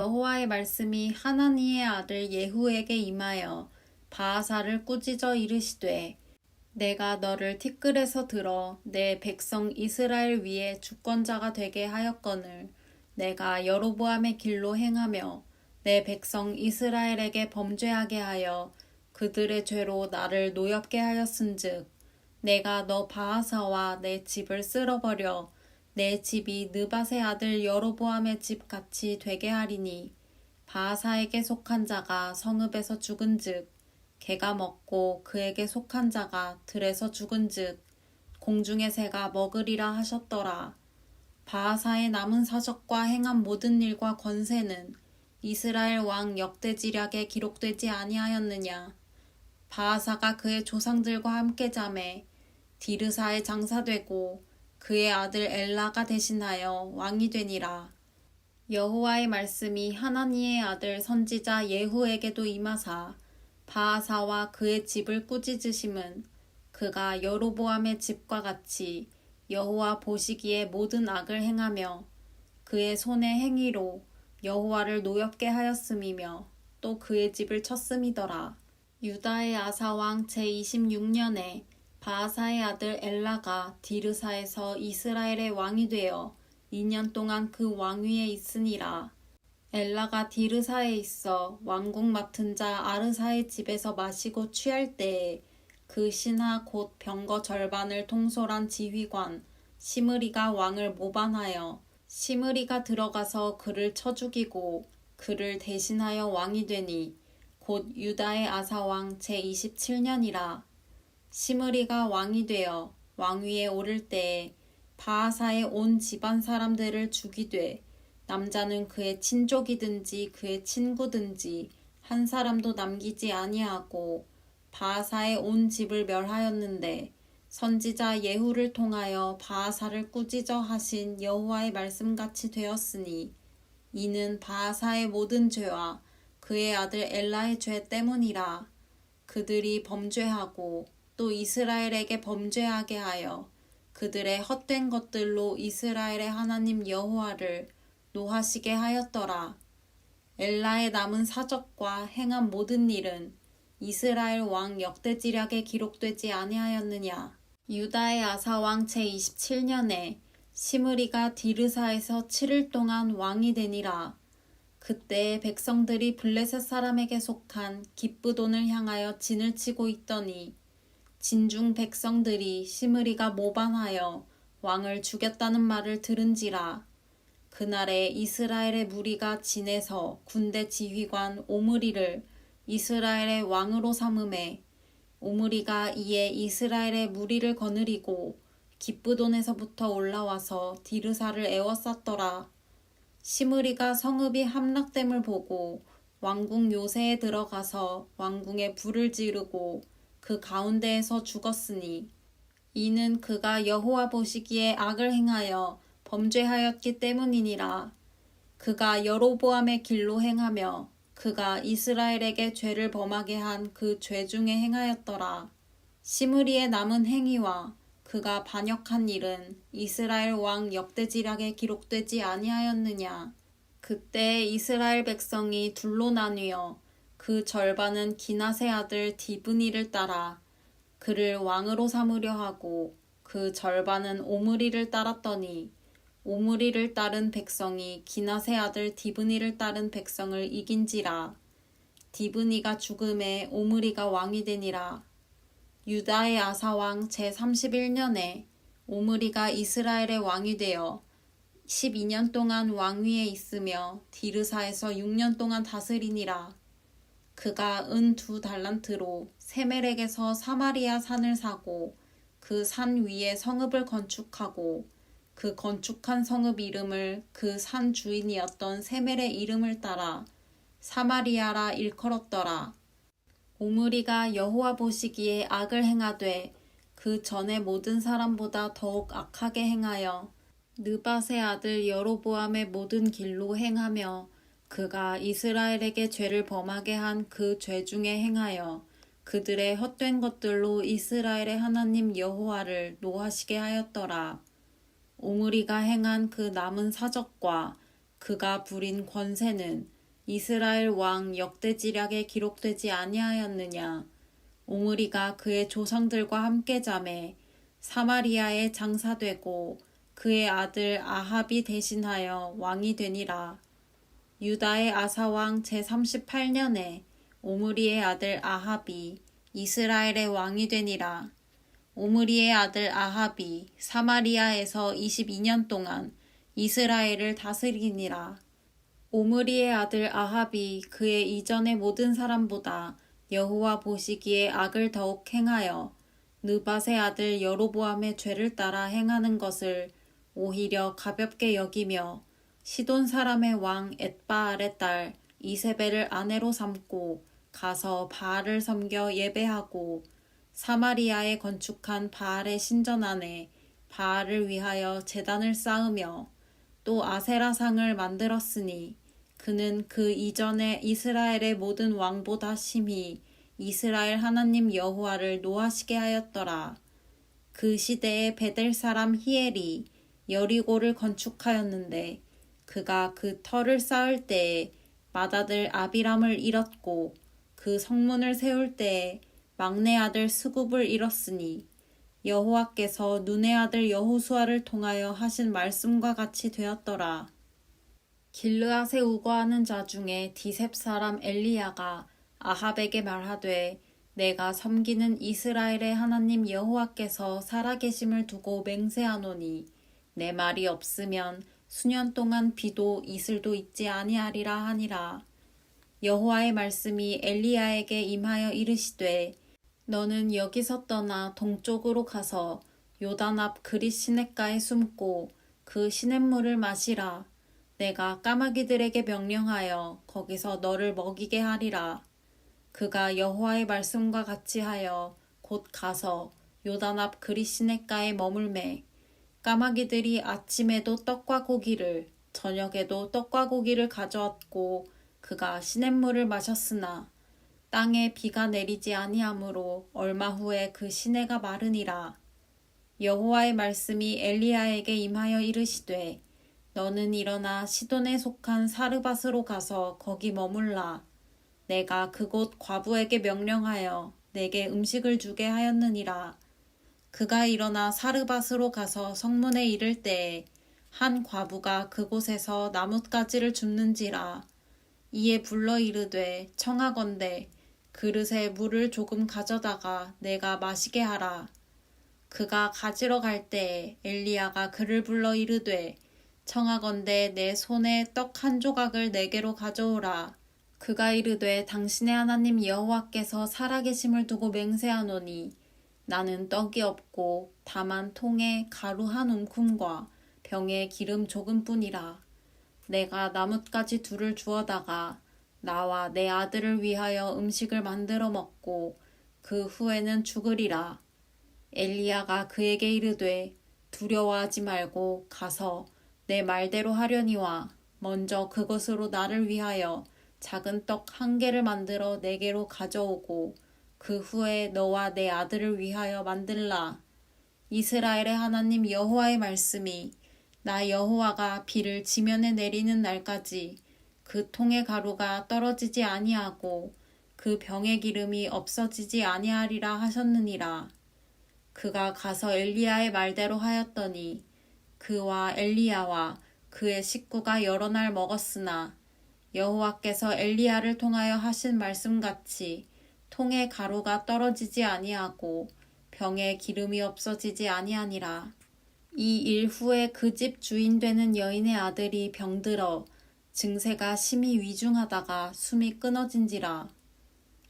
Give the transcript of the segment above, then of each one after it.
여호와의 말씀이 하나니의 아들 예후에게 임하여 바하사를 꾸짖어 이르시되 내가 너를 티끌에서 들어 내 백성 이스라엘 위에 주권자가 되게 하였거늘 내가 여로보암의 길로 행하며 내 백성 이스라엘에게 범죄하게 하여 그들의 죄로 나를 노엽게 하였은즉 내가 너 바하사와 내 집을 쓸어버려 내 집이 느밧의 아들 여로보암의 집 같이 되게 하리니 바하사에게 속한 자가 성읍에서 죽은즉 개가 먹고 그에게 속한 자가 들에서 죽은즉 공중의 새가 먹으리라 하셨더라. 바하사의 남은 사적과 행한 모든 일과 권세는 이스라엘 왕 역대지략에 기록되지 아니하였느냐. 바하사가 그의 조상들과 함께 자매 디르사에 장사되고 그의 아들 엘라가 대신하여 왕이 되니라. 여호와의 말씀이 하나니의 아들 선지자 예후에게도 임하사 바하사와 그의 집을 꾸짖으심은 그가 여로보암의 집과 같이 여호와 보시기에 모든 악을 행하며 그의 손의 행위로 여호와를 노엽게 하였음이며 또 그의 집을 쳤음이더라. 유다의 아사왕 제26년에 바하사의 아들 엘라가 디르사에서 이스라엘의 왕이 되어 2년 동안 그 왕위에 있으니라. 엘라가 디르사에 있어 왕국 맡은 자 아르사의 집에서 마시고 취할 때에 그 신하 곧 병거 절반을 통솔한 지휘관 시므리가 왕을 모반하여 시므리가 들어가서 그를 쳐 죽이고 그를 대신하여 왕이 되니 곧 유다의 아사왕 제27년이라. 시므리가 왕이 되어 왕위에 오를 때에 바하사의 온 집안 사람들을 죽이되 남자는 그의 친족이든지 그의 친구든지 한 사람도 남기지 아니하고 바하사의 온 집을 멸하였는데 선지자 예후를 통하여 바하사를 꾸짖어 하신 여호와의 말씀같이 되었으니 이는 바하사의 모든 죄와 그의 아들 엘라의 죄 때문이라. 그들이 범죄하고 또 이스라엘에게 범죄하게 하여 그들의 헛된 것들로 이스라엘의 하나님 여호와를 노하시게 하였더라. 엘라의 남은 사적과 행한 모든 일은 이스라엘 왕 역대지략에 기록되지 아니하였느냐. 유다의 아사왕 제27년에 시므리가 디르사에서 7일 동안 왕이 되니라. 그때 백성들이 블레셋 사람에게 속한 기브돈을 향하여 진을 치고 있더니 진중 백성들이 시므리가 모반하여 왕을 죽였다는 말을 들은지라. 그날에 이스라엘의 무리가 진에서 군대 지휘관 오므리를 이스라엘의 왕으로 삼음에 오므리가 이에 이스라엘의 무리를 거느리고 기브돈에서부터 올라와서 디르사를 에워쌌더라. 시므리가 성읍이 함락됨을 보고 왕궁 요새에 들어가서 왕궁에 불을 지르고 그 가운데에서 죽었으니 이는 그가 여호와 보시기에 악을 행하여 범죄하였기 때문이니라. 그가 여로보암의 길로 행하며 그가 이스라엘에게 죄를 범하게 한 그 죄 중에 행하였더라. 시므리의 남은 행위와 그가 반역한 일은 이스라엘 왕 역대지략에 기록되지 아니하였느냐. 그때 이스라엘 백성이 둘로 나뉘어 그 절반은 기낫의 아들 디브니를 따라 그를 왕으로 삼으려 하고 그 절반은 오므리를 따랐더니 오므리를 따른 백성이 기낫의 아들 디브니를 따른 백성을 이긴지라. 디브니가 죽음에 오므리가 왕이 되니라. 유다의 아사왕 제31년에 오므리가 이스라엘의 왕이 되어 12년 동안 왕위에 있으며 디르사에서 6년 동안 다스리니라. 그가 은 2달란트로 세멜렉에서 사마리아 산을 사고 그 산 위에 성읍을 건축하고 그 건축한 성읍 이름을 그 산 주인이었던 세멜의 이름을 따라 사마리아라 일컬었더라. 오므리가 여호와 보시기에 악을 행하되 그 전에 모든 사람보다 더욱 악하게 행하여 느밧의 아들 여로보암의 모든 길로 행하며 그가 이스라엘에게 죄를 범하게 한 그 죄 중에 행하여 그들의 헛된 것들로 이스라엘의 하나님 여호와를 노하시게 하였더라. 오므리가 행한 그 남은 사적과 그가 부린 권세는 이스라엘 왕 역대지략에 기록되지 아니하였느냐. 오므리가 그의 조상들과 함께 잠에 사마리아에 장사되고 그의 아들 아합이 대신하여 왕이 되니라. 유다의 아사왕 제38년에 오므리의 아들 아합이 이스라엘의 왕이 되니라. 오므리의 아들 아합이 사마리아에서 22년 동안 이스라엘을 다스리니라. 오므리의 아들 아합이 그의 이전의 모든 사람보다 여호와 보시기에 악을 더욱 행하여 느밧의 아들 여로보암의 죄를 따라 행하는 것을 오히려 가볍게 여기며 시돈 사람의 왕 엣바알의 딸 이세벨을 아내로 삼고 가서 바알을 섬겨 예배하고 사마리아에 건축한 바알의 신전 안에 바알을 위하여 제단을 쌓으며 또 아세라상을 만들었으니 그는 그 이전에 이스라엘의 모든 왕보다 심히 이스라엘 하나님 여호와를 노하시게 하였더라. 그 시대에 베델 사람 히엘이 여리고를 건축하였는데 그가 그 터를 쌓을 때에 맏아들 아비람을 잃었고 그 성문을 세울 때에 막내 아들 스굽을 잃었으니 여호와께서 눈의 아들 여호수아를 통하여 하신 말씀과 같이 되었더라. 길르앗에 우거하는 자 중에 디셉 사람 엘리야가 아합에게 말하되 내가 섬기는 이스라엘의 하나님 여호와께서 살아계심을 두고 맹세하노니 내 말이 없으면 수년 동안 비도 이슬도 있지 아니하리라 하니라. 여호와의 말씀이 엘리야에게 임하여 이르시되 너는 여기서 떠나 동쪽으로 가서 요단 앞 그릿 시냇가에 숨고 그 시냇물을 마시라. 내가 까마귀들에게 명령하여 거기서 너를 먹이게 하리라. 그가 여호와의 말씀과 같이 하여 곧 가서 요단 앞 그릿 시냇가에 머물매 까마귀들이 아침에도 떡과 고기를 저녁에도 떡과 고기를 가져왔고 그가 시냇물을 마셨으나 땅에 비가 내리지 아니하므로 얼마 후에 그 시내가 마르니라. 여호와의 말씀이 엘리야에게 임하여 이르시되 너는 일어나 시돈에 속한 사르밧으로 가서 거기 머물라. 내가 그곳 과부에게 명령하여 내게 음식을 주게 하였느니라. 그가 일어나 사르밧으로 가서 성문에 이를 때에 한 과부가 그곳에서 나뭇가지를 줍는지라. 이에 불러 이르되 청하건대 그릇에 물을 조금 가져다가 내가 마시게 하라. 그가 가지러 갈 때에 엘리야가 그를 불러 이르되 청하건대 내 손에 떡 한 조각을 내게로 가져오라. 그가 이르되 당신의 하나님 여호와께서 살아계심을 두고 맹세하노니 나는 떡이 없고 다만 통에 가루 한 움큼과 병에 기름 조금뿐이라. 내가 나뭇가지 둘을 주어다가 나와 내 아들을 위하여 음식을 만들어 먹고 그 후에는 죽으리라. 엘리야가 그에게 이르되 두려워하지 말고 가서 내 말대로 하려니와 먼저 그것으로 나를 위하여 작은 떡 한 개를 만들어 내게로 가져오고 그 후에 너와 내 아들을 위하여 만들라. 이스라엘의 하나님 여호와의 말씀이 나 여호와가 비를 지면에 내리는 날까지 그 통의 가루가 떨어지지 아니하고 그 병의 기름이 없어지지 아니하리라 하셨느니라. 그가 가서 엘리야의 말대로 하였더니 그와 엘리야와 그의 식구가 여러 날 먹었으나 여호와께서 엘리야를 통하여 하신 말씀같이 통의 가루가 떨어지지 아니하고 병에 기름이 없어지지 아니하니라. 이 일 후에 그 집 주인 되는 여인의 아들이 병들어 증세가 심히 위중하다가 숨이 끊어진지라.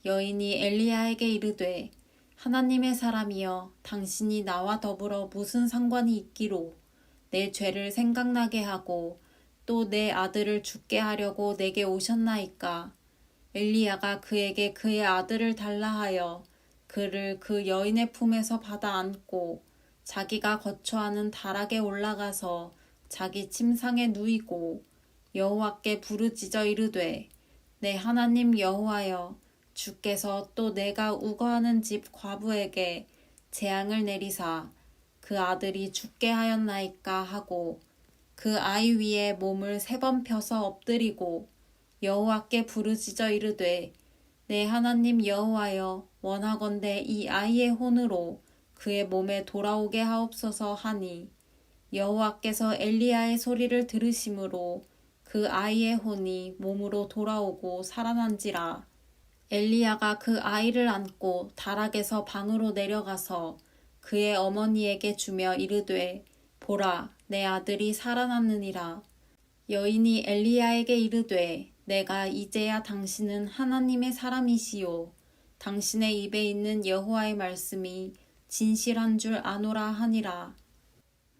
여인이 엘리야에게 이르되 하나님의 사람이여 당신이 나와 더불어 무슨 상관이 있기로 내 죄를 생각나게 하고 또 내 아들을 죽게 하려고 내게 오셨나이까. 엘리야가 그에게 그의 아들을 달라 하여 그를 그 여인의 품에서 받아 안고 자기가 거처하는 다락에 올라가서 자기 침상에 누이고 여호와께 부르짖어 이르되 내 하나님 여호와여 주께서 또 내가 우거하는 집 과부에게 재앙을 내리사 그 아들이 죽게 하였나이까 하고 그 아이 위에 몸을 3번 펴서 엎드리고 여호와께 부르짖어 이르되 내 하나님 여호와여 원하건대 이 아이의 혼으로 그의 몸에 돌아오게 하옵소서 하니 여호와께서 엘리야의 소리를 들으심으로 그 아이의 혼이 몸으로 돌아오고 살아난지라. 엘리야가 그 아이를 안고 다락에서 방으로 내려가서 그의 어머니에게 주며 이르되 보라 내 아들이 살아났느니라. 여인이 엘리야에게 이르되 내가 이제야 당신은 하나님의 사람이시요 당신의 입에 있는 여호와의 말씀이 진실한 줄 아노라 하니라.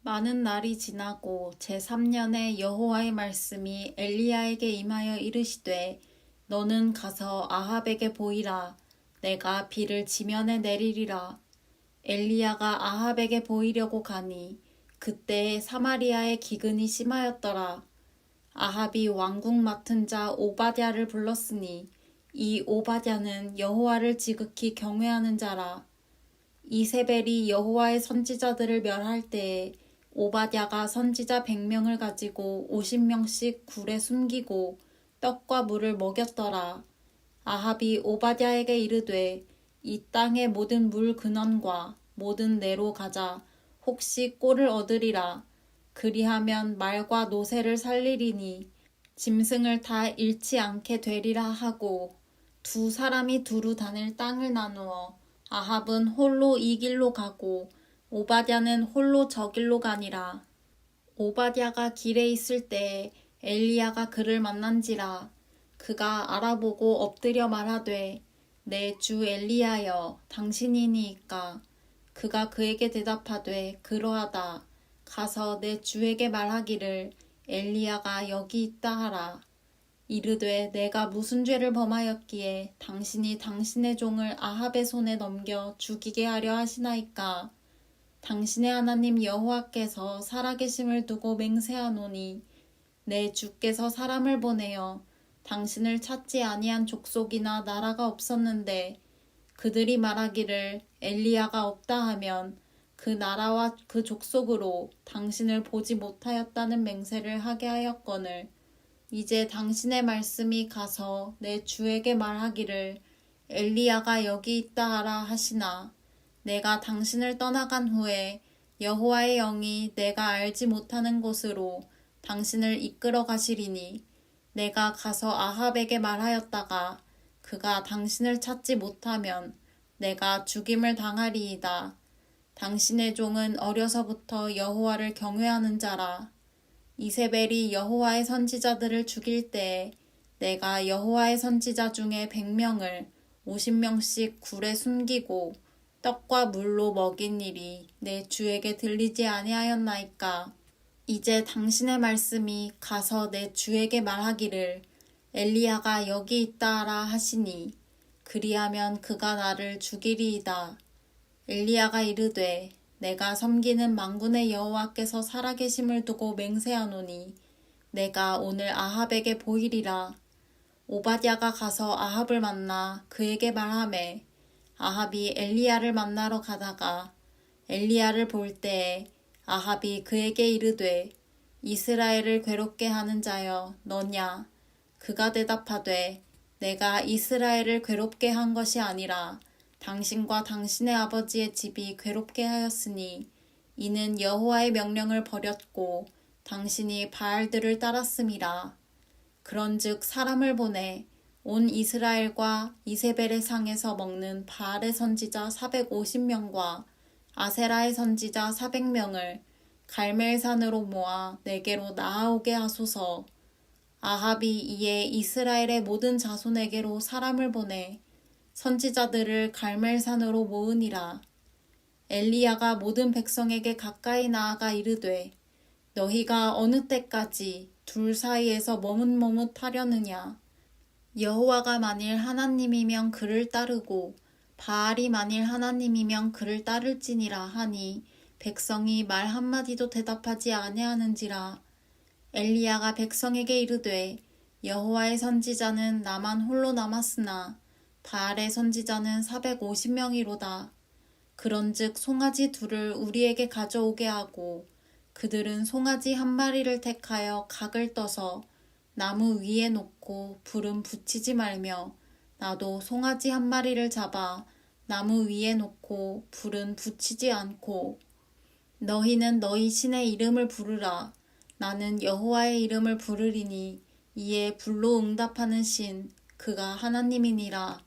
많은 날이 지나고 제3년에 여호와의 말씀이 엘리야에게 임하여 이르시되 너는 가서 아합에게 보이라. 내가 비를 지면에 내리리라. 엘리야가 아합에게 보이려고 가니 그때에 사마리아의 기근이 심하였더라. 아합이 왕궁 맡은 자 오바댜를 불렀으니 이 오바댜는 여호와를 지극히 경외하는 자라. 이세벨이 여호와의 선지자들을 멸할 때에 오바댜가 선지자 100명을 가지고 50명씩 굴에 숨기고 떡과 물을 먹였더라. 아합이 오바댜에게 이르되 이 땅의 모든 물 근원과 모든 내로 가자. 혹시 꼴을 얻으리라. 그리하면 말과 노새를 살리리니 짐승을 다 잃지 않게 되리라 하고 2사람이 두루 다닐 땅을 나누어 아합은 홀로 이 길로 가고 오바댜는 홀로 저 길로 가니라. 오바댜가 길에 있을 때에 엘리야가 그를 만난지라. 그가 알아보고 엎드려 말하되 내 주 엘리야여 당신이니이까. 그가 그에게 대답하되 그러하다. 가서 내 주에게 말하기를 엘리야가 여기 있다 하라. 이르되 내가 무슨 죄를 범하였기에 당신이 당신의 종을 아합의 손에 넘겨 죽이게 하려 하시나이까. 당신의 하나님 여호와께서 살아계심을 두고 맹세하노니 내 주께서 사람을 보내어 당신을 찾지 아니한 족속이나 나라가 없었는데 그들이 말하기를 엘리야가 없다 하면 그 나라와 그 족속으로 당신을 보지 못하였다는 맹세를 하게 하였거늘 이제 당신의 말씀이 가서 내 주에게 말하기를 엘리야가 여기 있다 하라 하시나 내가 당신을 떠나간 후에 여호와의 영이 내가 알지 못하는 곳으로 당신을 이끌어 가시리니 내가 가서 아합에게 말하였다가 그가 당신을 찾지 못하면 내가 죽임을 당하리이다. 당신의 종은 어려서부터 여호와를 경외하는 자라. 이세벨이 여호와의 선지자들을 죽일 때에 내가 여호와의 선지자 중에 100명을 50명씩 굴에 숨기고 떡과 물로 먹인 일이 내 주에게 들리지 아니하였나이까. 이제 당신의 말씀이 가서 내 주에게 말하기를 엘리야가 여기 있다 하라 하시니 그리하면 그가 나를 죽이리이다. 엘리야가 이르되 내가 섬기는 만군의 여호와께서 살아계심을 두고 맹세하노니 내가 오늘 아합에게 보이리라. 오바댜가 가서 아합을 만나 그에게 말하매 아합이 엘리야를 만나러 가다가 엘리야를 볼 때에 아합이 그에게 이르되 이스라엘을 괴롭게 하는 자여 너냐. 그가 대답하되 내가 이스라엘을 괴롭게 한 것이 아니라 당신과 당신의 아버지의 집이 괴롭게 하였으니 이는 여호와의 명령을 버렸고 당신이 바알들을 따랐음이라. 그런즉 사람을 보내 온 이스라엘과 이세벨의 상에서 먹는 바알의 선지자 450명과 아세라의 선지자 400명을 갈멜산으로 모아 내게로 나아오게 하소서. 아합이 이에 이스라엘의 모든 자손에게로 사람을 보내 선지자들을 갈멜산으로 모으니라. 엘리야가 모든 백성에게 가까이 나아가 이르되 너희가 어느 때까지 둘 사이에서 머뭇머뭇하려느냐. 여호와가 만일 하나님이면 그를 따르고 바알이 만일 하나님이면 그를 따를지니라 하니 백성이 말 한마디도 대답하지 아니하는지라. 엘리야가 백성에게 이르되 여호와의 선지자는 나만 홀로 남았으나 바알의 선지자는 450명이로다. 그런즉 송아지 둘을 우리에게 가져오게 하고 그들은 송아지 한 마리를 택하여 각을 떠서 나무 위에 놓고 불은 붙이지 말며 나도 송아지 한 마리를 잡아 나무 위에 놓고 불은 붙이지 않고 너희는 너희 신의 이름을 부르라. 나는 여호와의 이름을 부르리니 이에 불로 응답하는 신 그가 하나님이니라.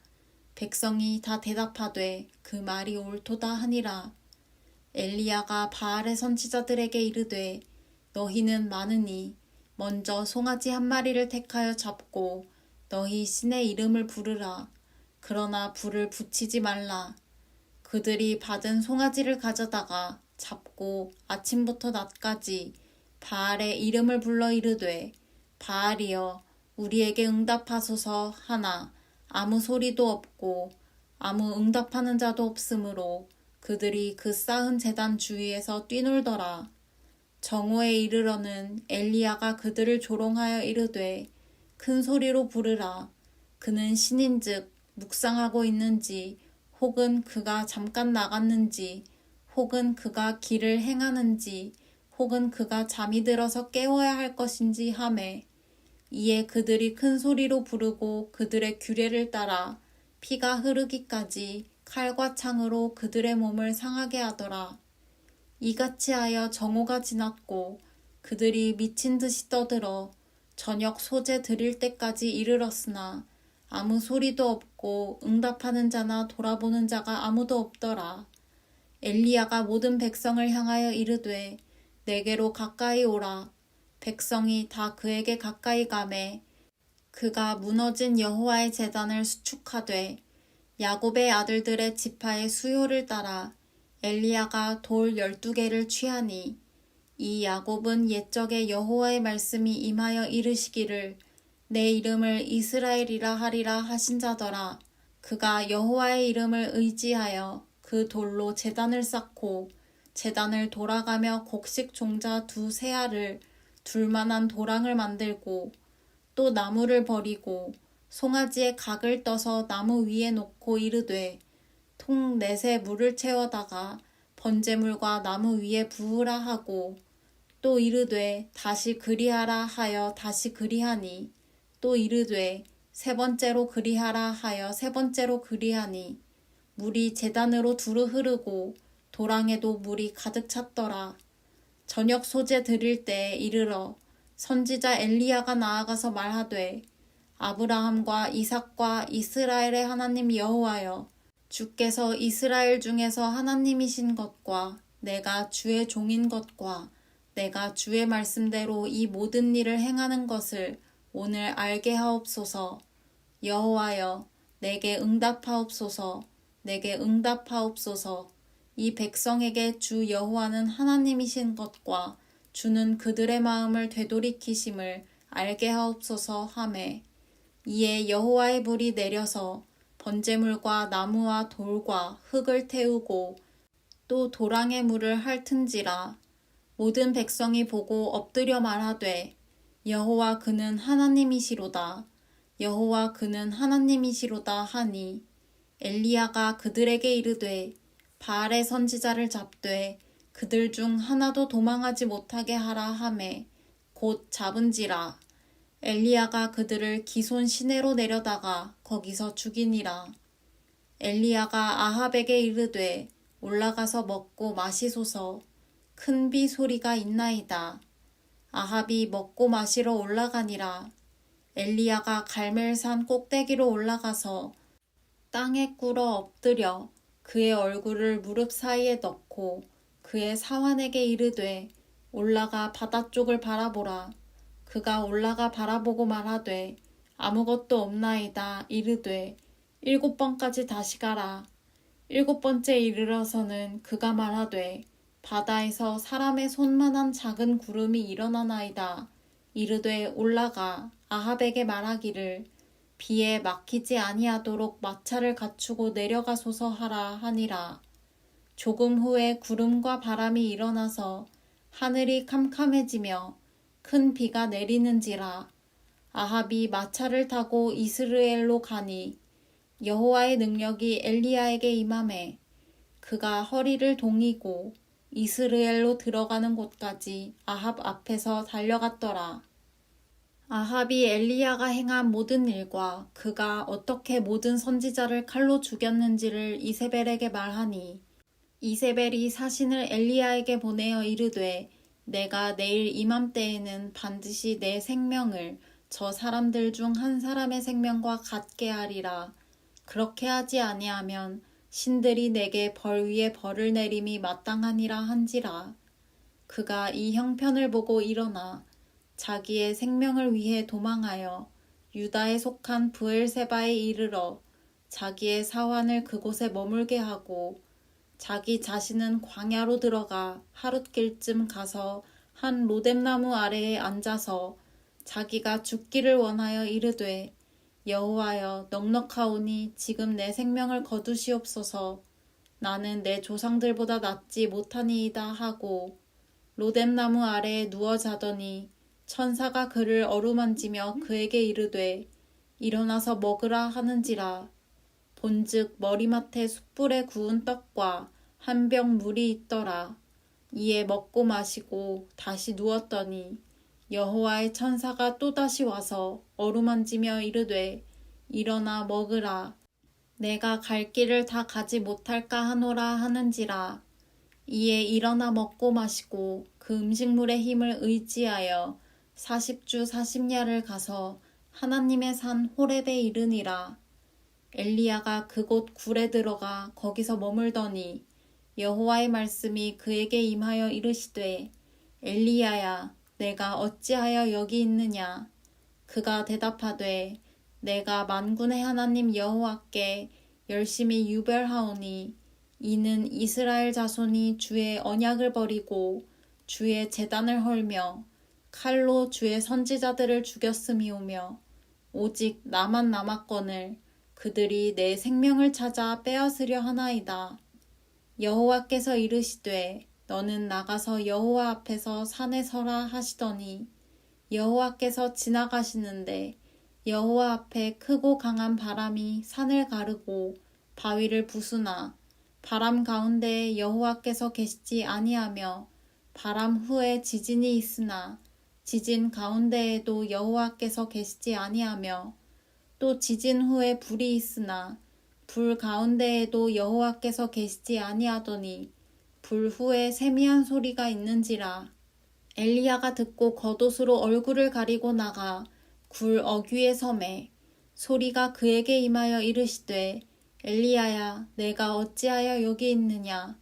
백성이 다 대답하되 그 말이 옳도다 하니라. 엘리야가 바알의 선지자들에게 이르되 너희는 많으니 먼저 송아지 한 마리를 택하여 잡고 너희 신의 이름을 부르라. 그러나 불을 붙이지 말라. 그들이 받은 송아지를 가져다가 잡고 아침부터 낮까지 바알의 이름을 불러 이르되 바알이여 우리에게 응답하소서 하나 아무 소리도 없고 아무 응답하는 자도 없으므로 그들이 그 쌓은 제단 주위에서 뛰놀더라. 정오에 이르러는 엘리야가 그들을 조롱하여 이르되 큰 소리로 부르라. 그는 신인즉 묵상하고 있는지 혹은 그가 잠깐 나갔는지 혹은 그가 길을 행하는지 혹은 그가 잠이 들어서 깨워야 할 것인지 하매 이에 그들이 큰 소리로 부르고 그들의 규례를 따라 피가 흐르기까지 칼과 창으로 그들의 몸을 상하게 하더라. 이같이 하여 정오가 지났고 그들이 미친 듯이 떠들어 저녁 소재 드릴 때까지 이르렀으나 아무 소리도 없고 응답하는 자나 돌아보는 자가 아무도 없더라. 엘리야가 모든 백성을 향하여 이르되 내게로 가까이 오라. 백성이 다 그에게 가까이 가매 그가 무너진 여호와의 제단을 수축하되 야곱의 아들들의 지파의 수요를 따라 엘리야가 돌 12개를 취하니 이 야곱은 옛적에 여호와의 말씀이 임하여 이르시기를 내 이름을 이스라엘이라 하리라 하신 자더라. 그가 여호와의 이름을 의지하여 그 돌로 제단을 쌓고 제단을 돌아가며 곡식 종자 2 알을 둘만한 도랑을 만들고 또 나무를 버리고 송아지의 각을 떠서 나무 위에 놓고 이르되 통 4새 물을 채워다가 번제물과 나무 위에 부으라 하고 또 이르되 다시 그리하라 하여 다시 그리하니 또 이르되 3번째로 그리하라 하여 3번째로 그리하니 물이 제단으로 두루 흐르고 도랑에도 물이 가득 찼더라. 저녁 소재 드릴 때에 이르러 선지자 엘리야가 나아가서 말하되 아브라함과 이삭과 이스라엘의 하나님 여호와여 주께서 이스라엘 중에서 하나님이신 것과 내가 주의 종인 것과 내가 주의 말씀대로 이 모든 일을 행하는 것을 오늘 알게 하옵소서. 여호와여 내게 응답하옵소서. 내게 응답하옵소서. 이 백성에게 주 여호와는 하나님이신 것과 주는 그들의 마음을 되돌이키심을 알게 하옵소서 하매 이에 여호와의 불이 내려서 번제물과 나무와 돌과 흙을 태우고 또 도랑의 물을 핥은지라. 모든 백성이 보고 엎드려 말하되 여호와 그는 하나님이시로다. 여호와 그는 하나님이시로다 하니 엘리야가 그들에게 이르되 바알의 선지자를 잡되 그들 중 하나도 도망하지 못하게 하라 하매 곧 잡은지라. 엘리야가 그들을 기손 시내로 내려다가 거기서 죽이니라. 엘리야가 아합에게 이르되 올라가서 먹고 마시소서. 큰 비 소리가 있나이다. 아합이 먹고 마시러 올라가니라. 엘리야가 갈멜산 꼭대기로 올라가서 땅에 꿇어 엎드려 그의 얼굴을 무릎 사이에 넣고 그의 사환에게 이르되 올라가 바다 쪽을 바라보라. 그가 올라가 바라보고 말하되 아무것도 없나이다. 이르되 7번까지 다시 가라. 7번째 이르러서는 그가 말하되 바다에서 사람의 손만한 작은 구름이 일어나나이다. 이르되 올라가 아합에게 말하기를 비에 막히지 아니하도록 마차를 갖추고 내려가소서 하라 하니라. 조금 후에 구름과 바람이 일어나서 하늘이 캄캄해지며 큰 비가 내리는지라. 아합이 마차를 타고 이스라엘로 가니 여호와의 능력이 엘리야에게 임하매 그가 허리를 동이고 이스라엘로 들어가는 곳까지 아합 앞에서 달려갔더라. 아합이 엘리야가 행한 모든 일과 그가 어떻게 모든 선지자를 칼로 죽였는지를 이세벨에게 말하니 이세벨이 사신을 엘리야에게 보내어 이르되 내가 내일 이맘때에는 반드시 내 생명을 저 사람들 중 한 사람의 생명과 같게 하리라. 그렇게 하지 아니하면 신들이 내게 벌 위에 벌을 내림이 마땅하니라 한지라. 그가 이 형편을 보고 일어나 자기의 생명을 위해 도망하여 유다에 속한 브엘세바에 이르러 자기의 사환을 그곳에 머물게 하고 자기 자신은 광야로 들어가 하룻길쯤 가서 한 로뎀나무 아래에 앉아서 자기가 죽기를 원하여 이르되 여호와여 넉넉하오니 지금 내 생명을 거두시옵소서. 나는 내 조상들보다 낫지 못하니이다 하고 로뎀나무 아래에 누워 자더니 천사가 그를 어루만지며 그에게 이르되 일어나서 먹으라 하는지라. 본즉 머리맡에 숯불에 구운 떡과 한 병 물이 있더라. 이에 먹고 마시고 다시 누웠더니 여호와의 천사가 또다시 와서 어루만지며 이르되 일어나 먹으라. 내가 갈 길을 다 가지 못할까 하노라 하는지라. 이에 일어나 먹고 마시고 그 음식물의 힘을 의지하여 40주 40야를 가서 하나님의 산 호렙에 이르니라. 엘리야가 그곳 굴에 들어가 거기서 머물더니 여호와의 말씀이 그에게 임하여 이르시되 엘리야야 내가 어찌하여 여기 있느냐. 그가 대답하되 내가 만군의 하나님 여호와께 열심히 유별하오니 이는 이스라엘 자손이 주의 언약을 버리고 주의 제단을 헐며 칼로 주의 선지자들을 죽였음이오며 오직 나만 남았거늘 그들이 내 생명을 찾아 빼앗으려 하나이다. 여호와께서 이르시되 너는 나가서 여호와 앞에서 산에 서라 하시더니 여호와께서 지나가시는데 여호와 앞에 크고 강한 바람이 산을 가르고 바위를 부수나 바람 가운데에 여호와께서 계시지 아니하며 바람 후에 지진이 있으나 지진 가운데에도 여호와께서 계시지 아니하며 또 지진 후에 불이 있으나 불 가운데에도 여호와께서 계시지 아니하더니 불 후에 세미한 소리가 있는지라. 엘리야가 듣고 겉옷으로 얼굴을 가리고 나가 굴 어귀에 서매 소리가 그에게 임하여 이르시되 엘리야야 내가 어찌하여 여기 있느냐.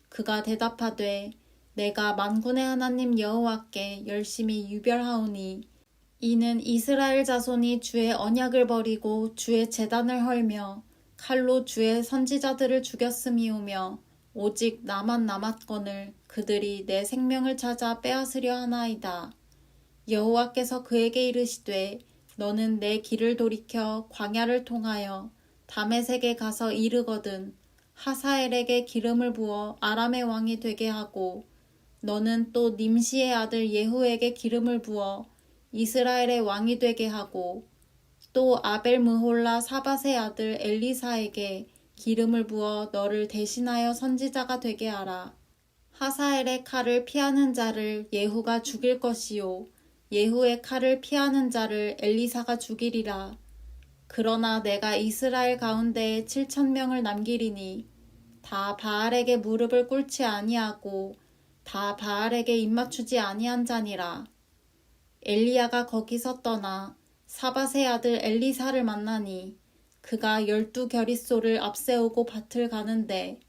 그가 대답하되 내가 만군의 하나님 여호와께 열심히 유별하오니 이는 이스라엘 자손이 주의 언약을 버리고 주의 제단을 헐며 칼로 주의 선지자들을 죽였음이오며 오직 나만 남았거늘 그들이 내 생명을 찾아 빼앗으려 하나이다. 여호와께서 그에게 이르시되 너는 내 길을 돌이켜 광야를 통하여 다메섹에 가서 이르거든 하사엘에게 기름을 부어 아람의 왕이 되게 하고 너는 또 님시의 아들 예후에게 기름을 부어 이스라엘의 왕이 되게 하고 또 아벨므홀라 사밧의 아들 엘리사에게 기름을 부어 너를 대신하여 선지자가 되게 하라. 하사엘의 칼을 피하는 자를 예후가 죽일 것이요 예후의 칼을 피하는 자를 엘리사가 죽이리라. 그러나 내가 이스라엘 가운데에 7,000명을 남기리니 다 바알에게 무릎을 꿇지 아니하고 다 바알에게 입맞추지 아니한 자니라. 엘리야가 거기서 떠나 사밧의 아들 엘리사를 만나니 그가 12겨릿소를 앞세우고 밭을 가는데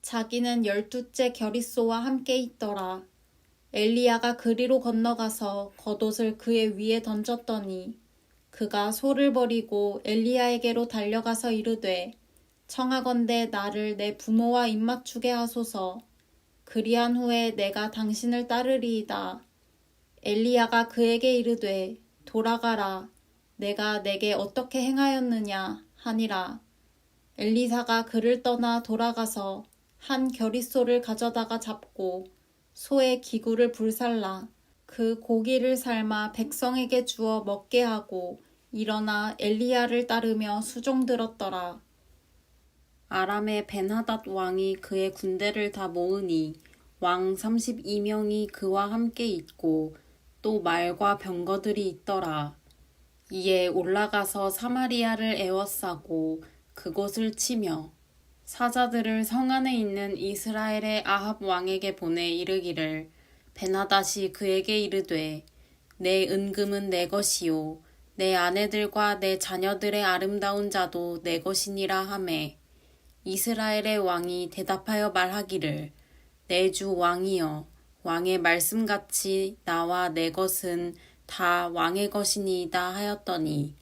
자기는 12째 겨릿소와 함께 있더라. 엘리야가 그리로 건너가서 겉옷을 그의 위에 던졌더니 그가 소를 버리고 엘리야에게로 달려가서 이르되 청하건대 나를 내 부모와 입맞추게 하소서. 그리한 후에 내가 당신을 따르리이다. 엘리야가 그에게 이르되 돌아가라. 내가 내게 어떻게 행하였느냐 하니라. 엘리사가 그를 떠나 돌아가서 한 겨릿소를 가져다가 잡고 소의 기구를 불살라 그 고기를 삶아 백성에게 주어 먹게 하고 일어나 엘리야를 따르며 수종들었더라. 아람의 벤하닷 왕이 그의 군대를 다 모으니 왕 32명이 그와 함께 있고 또 말과 병거들이 있더라. 이에 올라가서 사마리아를 에워싸고 그곳을 치며 사자들을 성 안에 있는 이스라엘의 아합 왕에게 보내 이르기를 베나닷이 그에게 이르되 내 은금은 내 것이요 내 아내들과 내 자녀들의 아름다운 자도 내 것이니라 하매 이스라엘의 왕이 대답하여 말하기를 내 주 왕이여 왕의 말씀같이 나와 내 것은 다 왕의 것이니이다 하였더니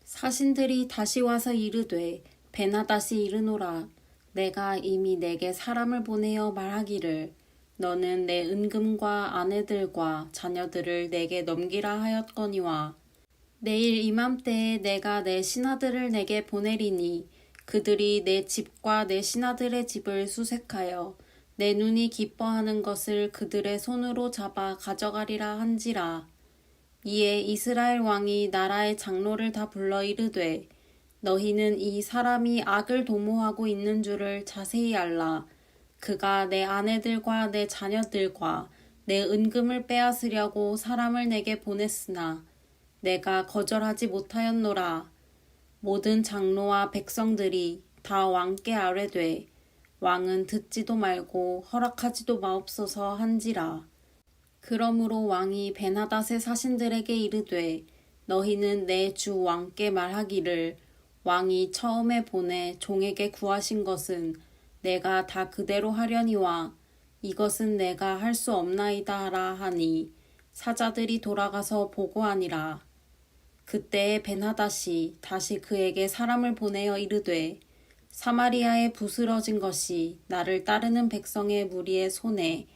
사신들이 다시 와서 이르되 베나닷이 이르노라 내가 이미 내게 사람을 보내어 말하기를 너는 내 은금과 아내들과 자녀들을 내게 넘기라 하였거니와 내일 이맘때에 내가 내 신하들을 내게 보내리니 그들이 내 집과 내 신하들의 집을 수색하여 내 눈이 기뻐하는 것을 그들의 손으로 잡아 가져가리라 한지라. 이에 이스라엘 왕이 나라의 장로를 다 불러 이르되 너희는 이 사람이 악을 도모하고 있는 줄을 자세히 알라. 그가 내 아내들과 내 자녀들과 내 은금을 빼앗으려고 사람을 내게 보냈으나 내가 거절하지 못하였노라. 모든 장로와 백성들이 다 왕께 아뢰되 왕은 듣지도 말고 허락하지도 마옵소서 한지라. 그러므로 왕이 베나닷의 사신들에게 이르되 너희는 내 주 왕께 말하기를 왕이 처음에 보내 종에게 구하신 것은 내가 다 그대로 하려니와 이것은 내가 할 수 없나이다 하라 하니 사자들이 돌아가서 보고하니라. 그때에 베나닷이 다시 그에게 사람을 보내어 이르되 사마리아에 부스러진 것이 나를 따르는 백성의 무리의 손에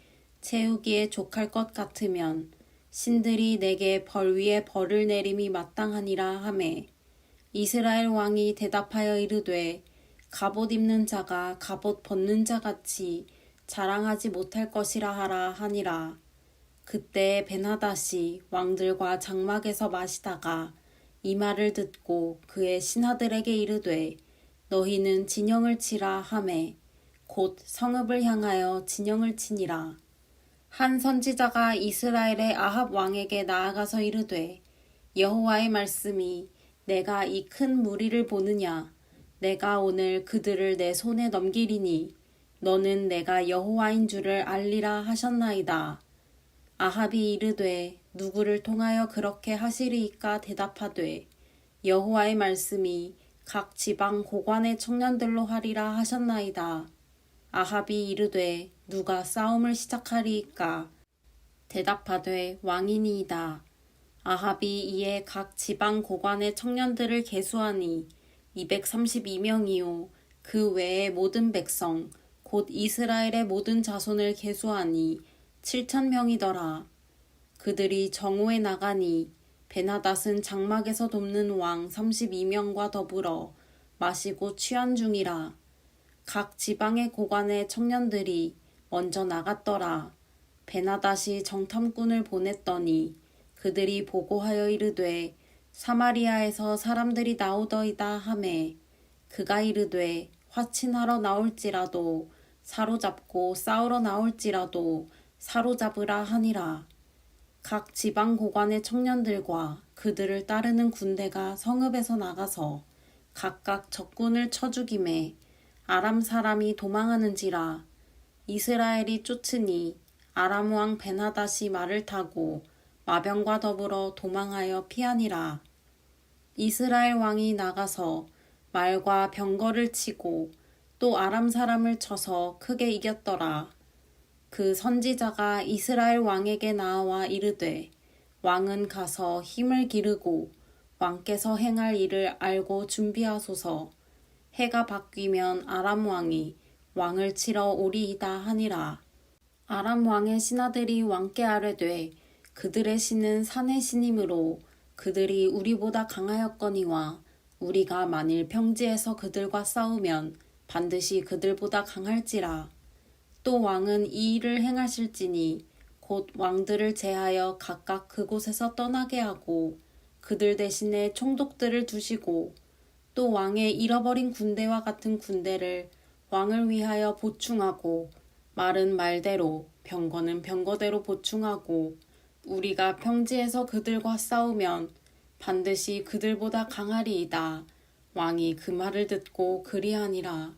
채우기에 족할 것 같으면 신들이 내게 벌 위에 벌을 내림이 마땅하니라 하매 이스라엘 왕이 대답하여 이르되 갑옷 입는 자가 갑옷 벗는 자 같이 자랑하지 못할 것이라 하라 하니라. 그때 베나닷이 왕들과 장막에서 마시다가 이 말을 듣고 그의 신하들에게 이르되 너희는 진영을 치라 하매 곧 성읍을 향하여 진영을 치니라. 한 선지자가 이스라엘의 아합 왕에게 나아가서 이르되 여호와의 말씀이 내가 이 큰 무리를 보느냐 내가 오늘 그들을 내 손에 넘기리니 너는 내가 여호와인 줄을 알리라 하셨나이다. 아합이 이르되 누구를 통하여 그렇게 하시리이까 대답하되 여호와의 말씀이 각 지방 고관의 청년들로 하리라 하셨나이다. 아합이 이르되 누가 싸움을 시작하리이까 대답하되 왕이니이다. 아합이 이에 각 지방 고관의 청년들을 계수하니 232명이요 그 외의 모든 백성 곧 이스라엘의 모든 자손을 계수하니 7,000명이더라. 그들이 정오에 나가니 베나닷은 장막에서 돕는 왕 32명과 더불어 마시고 취한 중이라. 각 지방의 고관의 청년들이 먼저 나갔더라. 베나닷이 정탐꾼을 보냈더니 그들이 보고하여 이르되 사마리아에서 사람들이 나오더이다 하매 그가 이르되 화친하러 나올지라도 사로잡고 싸우러 나올지라도 사로잡으라 하니라. 각 지방 고관의 청년들과 그들을 따르는 군대가 성읍에서 나가서 각각 적군을 쳐 죽이매 아람 사람이 도망하는지라. 이스라엘이 쫓으니 아람 왕 베나닷이 말을 타고 마병과 더불어 도망하여 피하니라. 이스라엘 왕이 나가서 말과 병거를 치고 또 아람 사람을 쳐서 크게 이겼더라. 그 선지자가 이스라엘 왕에게 나와 이르되 왕은 가서 힘을 기르고 왕께서 행할 일을 알고 준비하소서. 해가 바뀌면 아람 왕이 왕을 치러 오리이다 하니라. 아람 왕의 신하들이 왕께 아뢰되 그들의 신은 산의 신이므로 그들이 우리보다 강하였거니와 우리가 만일 평지에서 그들과 싸우면 반드시 그들보다 강할지라. 또 왕은 이 일을 행하실지니 곧 왕들을 제하여 각각 그곳에서 떠나게 하고 그들 대신에 총독들을 두시고 또 왕의 잃어버린 군대와 같은 군대를 왕을 위하여 보충하고 말은 말대로 병거는 병거대로 보충하고 우리가 평지에서 그들과 싸우면 반드시 그들보다 강하리이다. 왕이 그 말을 듣고 그리하니라.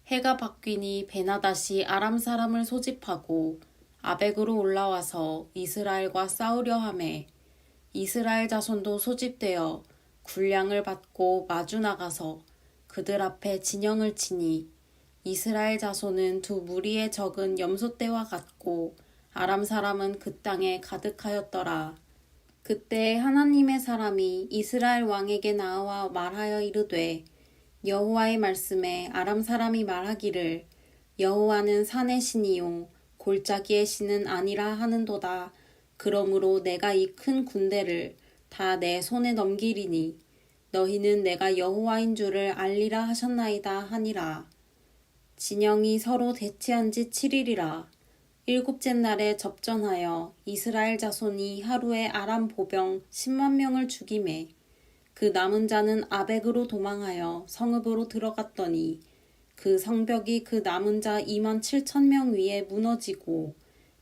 해가 바뀌니 베나닷이 아람 사람을 소집하고 아벡으로 올라와서 이스라엘과 싸우려 하매 이스라엘 자손도 소집되어 군량을 받고 마주 나가서 그들 앞에 진영을 치니 이스라엘 자손은 두 무리의 적은 염소떼와 같고 아람 사람은 그 땅에 가득하였더라. 그때 하나님의 사람이 이스라엘 왕에게 나와 말하여 이르되 여호와의 말씀에 아람 사람이 말하기를 여호와는 산의 신이요 골짜기의 신은 아니라 하는도다. 그러므로 내가 이 큰 군대를 다 내 손에 넘기리니 너희는 내가 여호와인 줄을 알리라 하셨나이다 하니라. 진영이 서로 대치한 지 7일이라. 일곱째 날에 접전하여 이스라엘 자손이 하루에 아람 보병 10만 명을 죽이매 그 남은 자는 아벡으로 도망하여 성읍으로 들어갔더니 그 성벽이 그 남은 자 2만 7천 명 위에 무너지고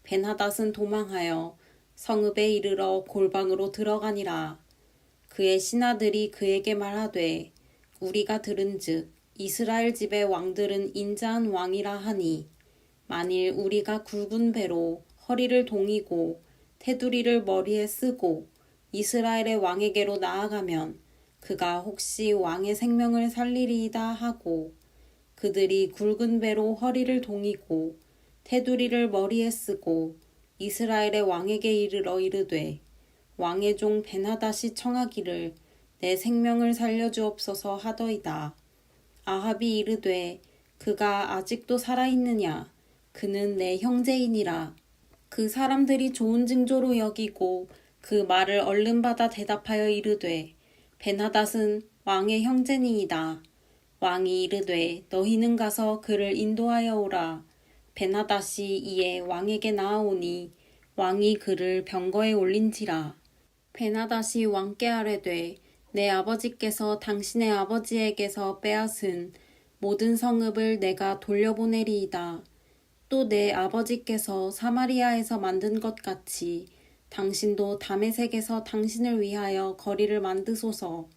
벤하닷은 도망하여 성읍에 이르러 골방으로 들어가니라. 그의 신하들이 그에게 말하되 우리가 들은즉 이스라엘 집의 왕들은 인자한 왕이라 하니 만일 우리가 굵은 배로 허리를 동이고 테두리를 머리에 쓰고 이스라엘의 왕에게로 나아가면 그가 혹시 왕의 생명을 살리리이다 하고 그들이 굵은 배로 허리를 동이고 테두리를 머리에 쓰고 이스라엘의 왕에게 이르러 이르되 왕의 종 벤하닷이 청하기를 내 생명을 살려주옵소서 하더이다. 아합이 이르되 그가 아직도 살아있느냐? 그는 내 형제이니라. 그 사람들이 좋은 징조로 여기고 그 말을 얼른 받아 대답하여 이르되 벤하닷은 왕의 형제니이다. 왕이 이르되 너희는 가서 그를 인도하여 오라. 벤하닷이 이에 왕에게 나아오니 왕이 그를 병거에 올린지라. 벤하닷이 왕께 아뢰되 내 아버지께서 당신의 아버지에게서 빼앗은 모든 성읍을 내가 돌려보내리이다. 또 내 아버지께서 사마리아에서 만든 것 같이 당신도 다메섹에서 당신을 위하여 거리를 만드소서.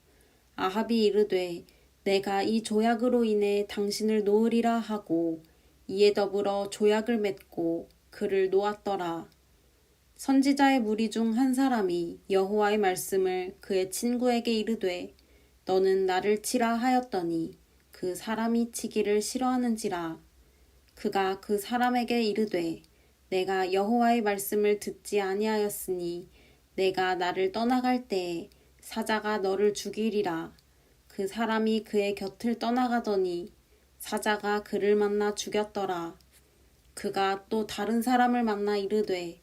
아합이 이르되 내가 이 조약으로 인해 당신을 놓으리라 하고 이에 더불어 조약을 맺고 그를 놓았더라. 선지자의 무리 중 한 사람이 여호와의 말씀을 그의 친구에게 이르되 너는 나를 치라 하였더니 그 사람이 치기를 싫어하는지라. 그가 그 사람에게 이르되 내가 여호와의 말씀을 듣지 아니하였으니 내가 나를 떠나갈 때에 사자가 너를 죽이리라. 그 사람이 그의 곁을 떠나가더니 사자가 그를 만나 죽였더라. 그가 또 다른 사람을 만나 이르되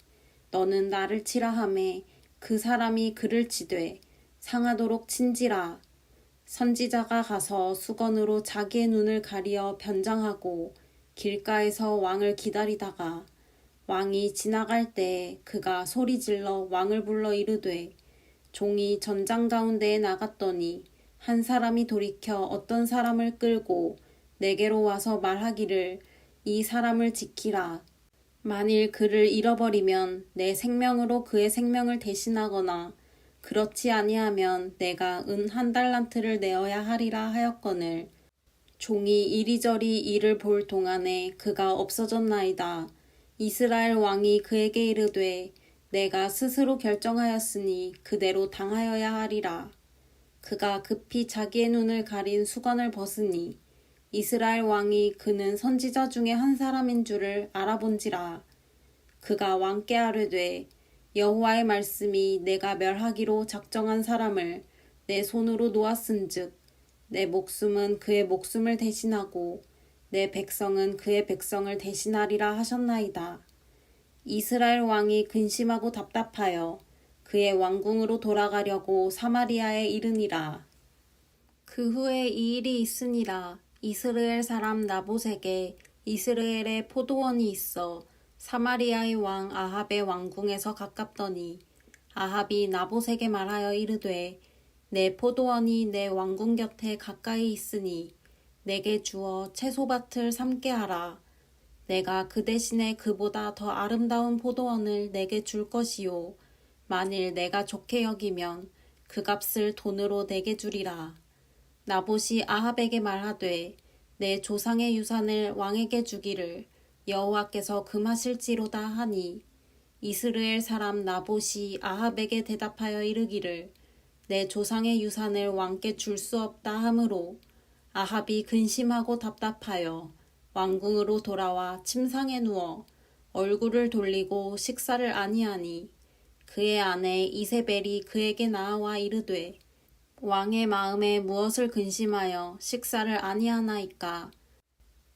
너는 나를 치라 하매 그 사람이 그를 치되 상하도록 친지라. 선지자가 가서 수건으로 자기의 눈을 가리어 변장하고 길가에서 왕을 기다리다가 왕이 지나갈 때에 그가 소리질러 왕을 불러 이르되 종이 전장 가운데에 나갔더니 한 사람이 돌이켜 어떤 사람을 끌고 내게로 와서 말하기를 이 사람을 지키라. 만일 그를 잃어버리면 내 생명으로 그의 생명을 대신하거나 그렇지 아니하면 내가 은 1달란트를 내어야 하리라 하였거늘 종이 이리저리 이를 볼 동안에 그가 없어졌나이다. 이스라엘 왕이 그에게 이르되 내가 스스로 결정하였으니 그대로 당하여야 하리라. 그가 급히 자기의 눈을 가린 수건을 벗으니 이스라엘 왕이 그는 선지자 중에 한 사람인 줄을 알아본지라. 그가 왕께 아뢰되 여호와의 말씀이 내가 멸하기로 작정한 사람을 내 손으로 놓았은즉 내 목숨은 그의 목숨을 대신하고 내 백성은 그의 백성을 대신하리라 하셨나이다. 이스라엘 왕이 근심하고 답답하여 그의 왕궁으로 돌아가려고 사마리아에 이르니라. 그 후에 이 일이 있으니라. 이스라엘 사람 나봇에게 이스라엘에 포도원이 있어 사마리아의 왕 아합의 왕궁에서 가깝더니 아합이 나봇에게 말하여 이르되 내 포도원이 내 왕궁 곁에 가까이 있으니 내게 주어 채소밭을 삼게 하라. 내가 그 대신에 그보다 더 아름다운 포도원을 내게 줄 것이요. 만일 내가 좋게 여기면 그 값을 돈으로 내게 주리라. 나봇이 아합에게 말하되 내 조상의 유산을 왕에게 주기를 여호와께서 금하실지로다 하니 이스라엘 사람 나봇이 아합에게 대답하여 이르기를 내 조상의 유산을 왕께 줄 수 없다 하므로 아합이 근심하고 답답하여 왕궁으로 돌아와 침상에 누워 얼굴을 돌리고 식사를 아니하니 그의 아내 이세벨이 그에게 나아와 이르되 왕의 마음에 무엇을 근심하여 식사를 아니하나이까.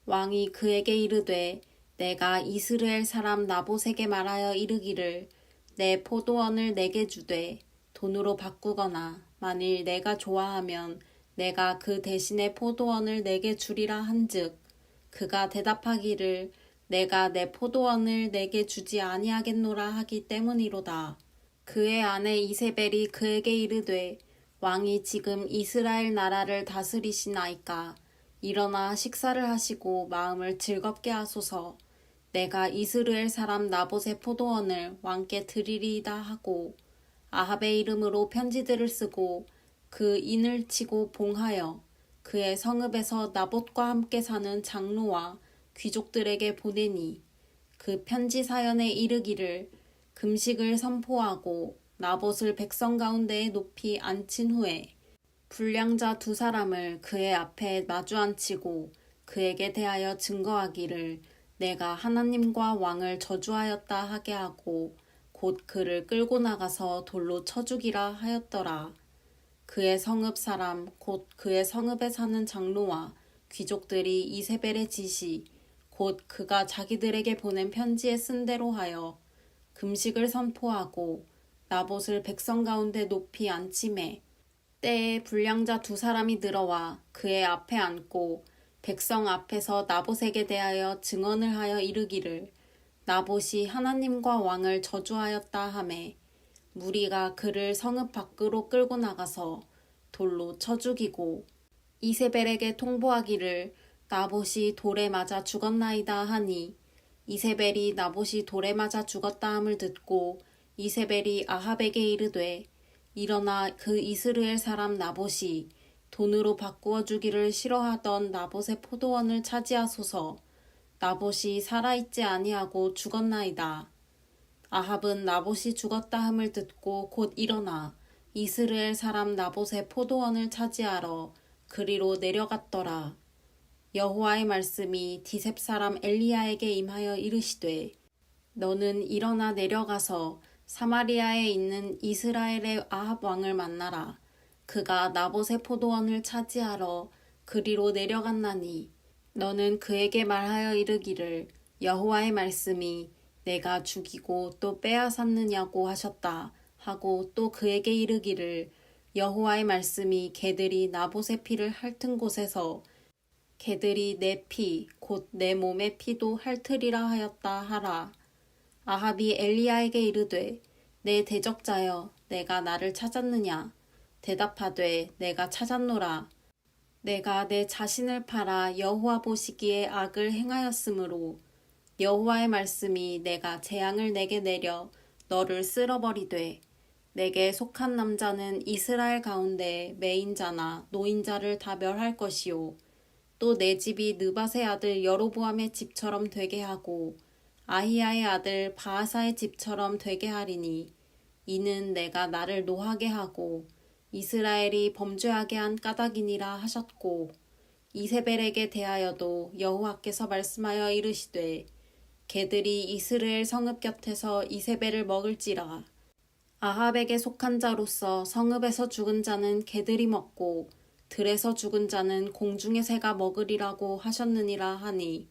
왕이 그에게 이르되 내가 이스라엘 사람 나봇에게 말하여 이르기를 내 포도원을 내게 주되 돈으로 바꾸거나 만일 내가 좋아하면 내가 그 대신에 포도원을 내게 주리라 한즉 그가 대답하기를 내가 내 포도원을 내게 주지 아니하겠노라 하기 때문이로다. 그의 아내 이세벨이 그에게 이르되 왕이 지금 이스라엘 나라를 다스리시나이까. 일어나 식사를 하시고 마음을 즐겁게 하소서. 내가 이스라엘 사람 나봇의 포도원을 왕께 드리리이다 하고 아합의 이름으로 편지들을 쓰고 그 인을 치고 봉하여 그의 성읍에서 나봇과 함께 사는 장로와 귀족들에게 보내니 그 편지 사연에 이르기를 금식을 선포하고 나봇을 백성 가운데에 높이 앉힌 후에 불량자 두 사람을 그의 앞에 마주 앉히고 그에게 대하여 증거하기를 내가 하나님과 왕을 저주하였다 하게 하고 곧 그를 끌고 나가서 돌로 쳐 죽이라 하였더라. 그의 성읍 사람 곧 그의 성읍에 사는 장로와 귀족들이 이세벨의 지시 곧 그가 자기들에게 보낸 편지에 쓴 대로 하여 금식을 선포하고 나봇을 백성 가운데 높이 앉히매 때에 불량자 두 사람이 들어와 그의 앞에 앉고 백성 앞에서 나봇에게 대하여 증언을 하여 이르기를 나봇이 하나님과 왕을 저주하였다 하매 무리가 그를 성읍 밖으로 끌고 나가서 돌로 쳐 죽이고 이세벨에게 통보하기를 나봇이 돌에 맞아 죽었나이다 하니 이세벨이 나봇이 돌에 맞아 죽었다 함을 듣고 이세벨이 아합에게 이르되 일어나 그 이스라엘 사람 나봇이 돈으로 바꾸어 주기를 싫어하던 나봇의 포도원을 차지하소서. 나봇이 살아있지 아니하고 죽었나이다. 아합은 나봇이 죽었다 함을 듣고 곧 일어나 이스라엘 사람 나봇의 포도원을 차지하러 그리로 내려갔더라. 여호와의 말씀이 디셉 사람 엘리야에게 임하여 이르시되 너는 일어나 내려가서 사마리아에 있는 이스라엘의 아합 왕을 만나라. 그가 나봇의 포도원을 차지하러 그리로 내려갔나니 너는 그에게 말하여 이르기를 여호와의 말씀이 내가 죽이고 또 빼앗았느냐고 하셨다 하고 또 그에게 이르기를 여호와의 말씀이 개들이 나봇의 피를 핥은 곳에서 개들이 내 피 곧 내 몸의 피도 핥으리라 하였다 하라. 아합이 엘리야에게 이르되 내 대적자여 내가 나를 찾았느냐. 대답하되 내가 찾았노라. 내가 내 자신을 팔아 여호와 보시기에 악을 행하였으므로 여호와의 말씀이 내가 재앙을 내게 내려 너를 쓸어버리되 내게 속한 남자는 이스라엘 가운데 매인자나 노인자를 다 멸할 것이요 또 내 집이 느밧의 아들 여로보암의 집처럼 되게 하고 아히야의 아들 바하사의 집처럼 되게 하리니 이는 내가 나를 노하게 하고 이스라엘이 범죄하게 한 까닭이니라 하셨고 이세벨에게 대하여도 여호와께서 말씀하여 이르시되 개들이 이스라엘 성읍 곁에서 이세벨을 먹을지라. 아합에게 속한 자로서 성읍에서 죽은 자는 개들이 먹고 들에서 죽은 자는 공중의 새가 먹으리라고 하셨느니라 하니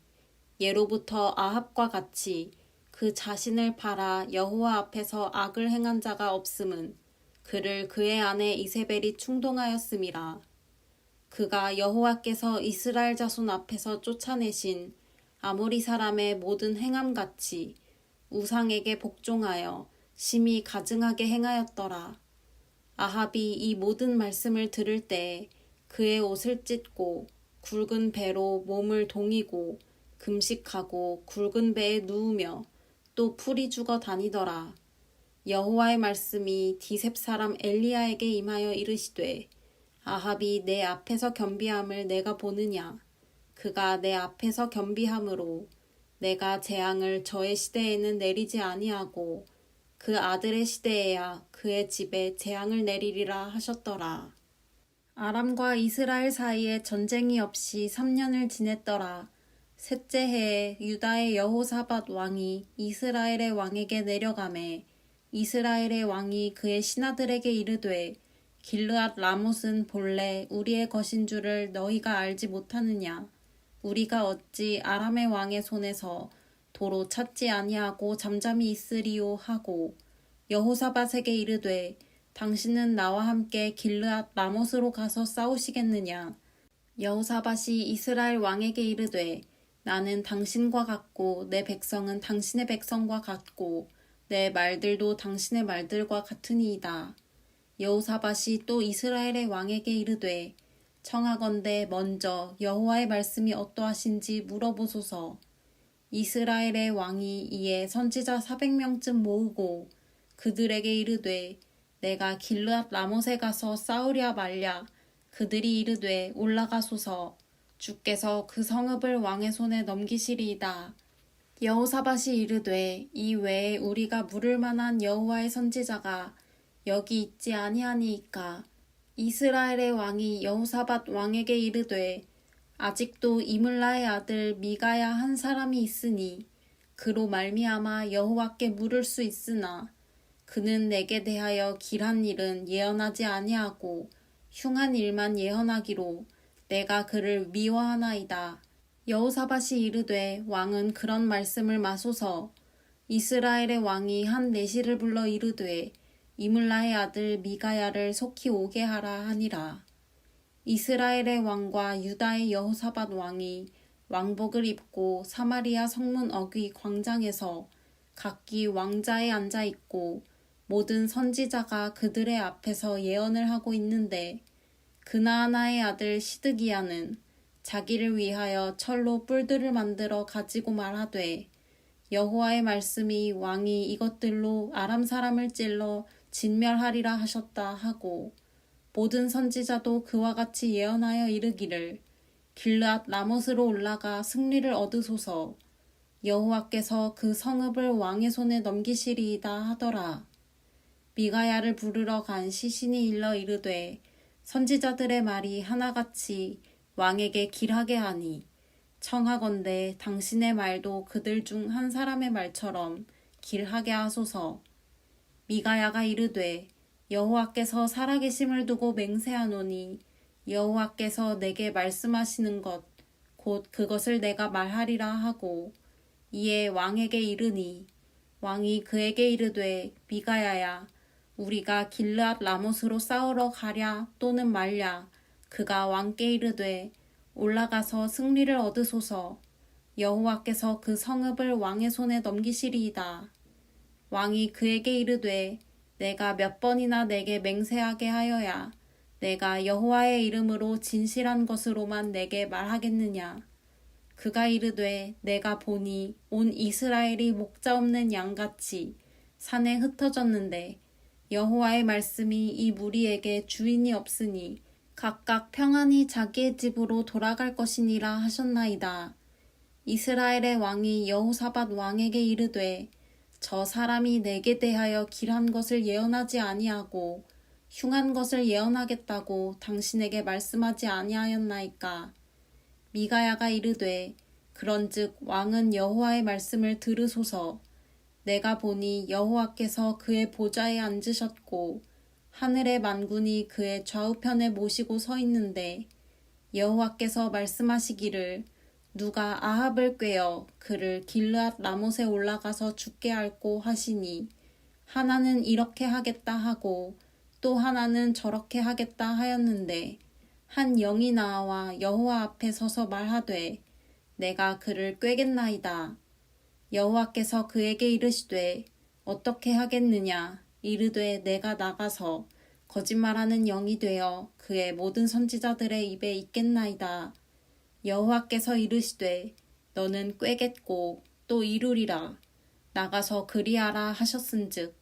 예로부터 아합과 같이 그 자신을 팔아 여호와 앞에서 악을 행한 자가 없음은 그를 그의 아내 이세벨이 충동하였음이라. 그가 여호와께서 이스라엘 자손 앞에서 쫓아내신 아모리 사람의 모든 행함같이 우상에게 복종하여 심히 가증하게 행하였더라. 아합이 이 모든 말씀을 들을 때에 그의 옷을 찢고 굵은 배로 몸을 동이고 금식하고 굵은 배에 누우며 또 풀이 죽어 다니더라. 여호와의 말씀이 디셉 사람 엘리야에게 임하여 이르시되 아합이 내 앞에서 겸비함을 내가 보느냐. 그가 내 앞에서 겸비함으로 내가 재앙을 저의 시대에는 내리지 아니하고 그 아들의 시대에야 그의 집에 재앙을 내리리라 하셨더라. 아람과 이스라엘 사이에 전쟁이 없이 3년을 지냈더라. 셋째 해에 유다의 여호사밧 왕이 이스라엘의 왕에게 내려가매 이스라엘의 왕이 그의 신하들에게 이르되 길르앗 라못은 본래 우리의 것인 줄을 너희가 알지 못하느냐. 우리가 어찌 아람의 왕의 손에서 도로 찾지 아니하고 잠잠히 있으리요 하고 여호사밧에게 이르되 당신은 나와 함께 길르앗 라못으로 가서 싸우시겠느냐. 여호사밧이 이스라엘 왕에게 이르되 나는 당신과 같고 내 백성은 당신의 백성과 같고 내 말들도 당신의 말들과 같으니이다. 여호사밧이 또 이스라엘의 왕에게 이르되 청하건대 먼저 여호와의 말씀이 어떠하신지 물어보소서. 이스라엘의 왕이 이에 선지자 400명쯤 모으고 그들에게 이르되 내가 길르앗 라못에 가서 싸우랴 말랴. 그들이 이르되 올라가소서. 주께서 그 성읍을 왕의 손에 넘기시리이다. 여호사밧이 이르되 이 외에 우리가 물을 만한 여호와의 선지자가 여기 있지 아니하니이까. 이스라엘의 왕이 여호사밧 왕에게 이르되 아직도 이물라의 아들 미가야 한 사람이 있으니 그로 말미암아 여호와께 물을 수 있으나 그는 내게 대하여 길한 일은 예언하지 아니하고 흉한 일만 예언하기로 내가 그를 미워하나이다. 여호사밧이 이르되 왕은 그런 말씀을 마소서. 이스라엘의 왕이 한 내시를 불러 이르되 이물라의 아들 미가야를 속히 오게 하라 하니라. 이스라엘의 왕과 유다의 여호사밧 왕이 왕복을 입고 사마리아 성문 어귀 광장에서 각기 왕자에 앉아 있고 모든 선지자가 그들의 앞에서 예언을 하고 있는데 그나아나의 아들 시드기야는 자기를 위하여 철로 뿔들을 만들어 가지고 말하되 여호와의 말씀이 왕이 이것들로 아람 사람을 찔러 진멸하리라 하셨다 하고 모든 선지자도 그와 같이 예언하여 이르기를 길르앗 라못으로 올라가 승리를 얻으소서. 여호와께서 그 성읍을 왕의 손에 넘기시리이다 하더라. 미가야를 부르러 간 시신이 일러 이르되 선지자들의 말이 하나같이 왕에게 길하게 하니 청하건대 당신의 말도 그들 중 한 사람의 말처럼 길하게 하소서. 미가야가 이르되 여호와께서 살아계심을 두고 맹세하노니 여호와께서 내게 말씀하시는 것 곧 그것을 내가 말하리라 하고 이에 왕에게 이르니 왕이 그에게 이르되 미가야야 우리가 길르앗 라못으로 싸우러 가랴 또는 말랴. 그가 왕께 이르되 올라가서 승리를 얻으소서. 여호와께서 그 성읍을 왕의 손에 넘기시리이다. 왕이 그에게 이르되 내가 몇 번이나 내게 맹세하게 하여야 내가 여호와의 이름으로 진실한 것으로만 내게 말하겠느냐. 그가 이르되 내가 보니 온 이스라엘이 목자 없는 양같이 산에 흩어졌는데 여호와의 말씀이 이 무리에게 주인이 없으니 각각 평안히 자기의 집으로 돌아갈 것이니라 하셨나이다. 이스라엘의 왕이 여호사밧 왕에게 이르되 저 사람이 내게 대하여 길한 것을 예언하지 아니하고 흉한 것을 예언하겠다고 당신에게 말씀하지 아니하였나이까. 미가야가 이르되 그런즉 왕은 여호와의 말씀을 들으소서. 내가 보니 여호와께서 그의 보좌에 앉으셨고 하늘의 만군이 그의 좌우편에 모시고 서 있는데 여호와께서 말씀하시기를 누가 아합을 꾀어 그를 길르앗 라못에 올라가서 죽게 할꼬 하시니 하나는 이렇게 하겠다 하고 또 하나는 저렇게 하겠다 하였는데 한 영이 나와 여호와 앞에 서서 말하되 내가 그를 꾀겠나이다. 여호와께서 그에게 이르시되 어떻게 하겠느냐. 이르되 내가 나가서 거짓말하는 영이 되어 그의 모든 선지자들의 입에 있겠나이다. 여호와께서 이르시되 너는 꾀겠고 또 이루리라. 나가서 그리하라 하셨은즉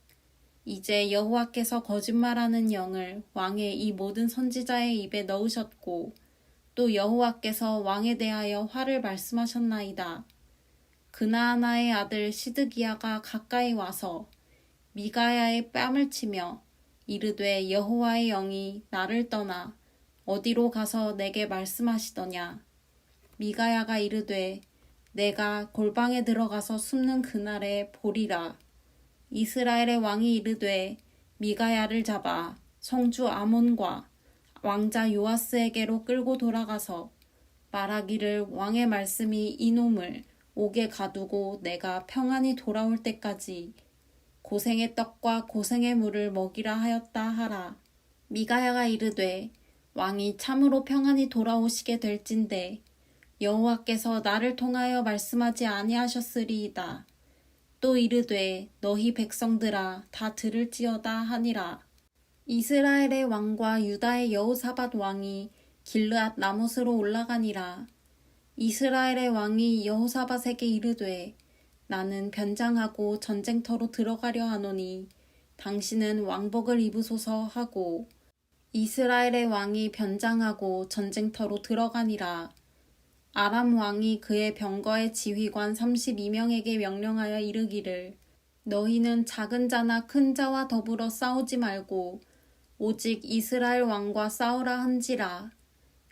이제 여호와께서 거짓말하는 영을 왕의 이 모든 선지자의 입에 넣으셨고 또 여호와께서 왕에 대하여 화를 말씀하셨나이다. 그나아나의 아들 시드기야가 가까이 와서 미가야의 뺨을 치며 이르되 여호와의 영이 나를 떠나 어디로 가서 내게 말씀하시더냐. 미가야가 이르되 내가 골방에 들어가서 숨는 그날에 보리라. 이스라엘의 왕이 이르되 미가야를 잡아 성주 아몬과 왕자 요아스에게로 끌고 돌아가서 말하기를 왕의 말씀이 이놈을 옥에 가두고 내가 평안히 돌아올 때까지 고생의 떡과 고생의 물을 먹이라 하였다 하라. 미가야가 이르되 왕이 참으로 평안히 돌아오시게 될진대 여호와께서 나를 통하여 말씀하지 아니하셨으리이다. 또 이르되 너희 백성들아 다 들을지어다 하니라. 이스라엘의 왕과 유다의 여호사밧 왕이 길르앗 라못으로 올라가니라. 이스라엘의 왕이 여호사밧에게 이르되 나는 변장하고 전쟁터로 들어가려 하노니 당신은 왕복을 입으소서 하고 이스라엘의 왕이 변장하고 전쟁터로 들어가니라. 아람 왕이 그의 병거의 지휘관 32명에게 명령하여 이르기를 너희는 작은 자나 큰 자와 더불어 싸우지 말고 오직 이스라엘 왕과 싸우라 한지라.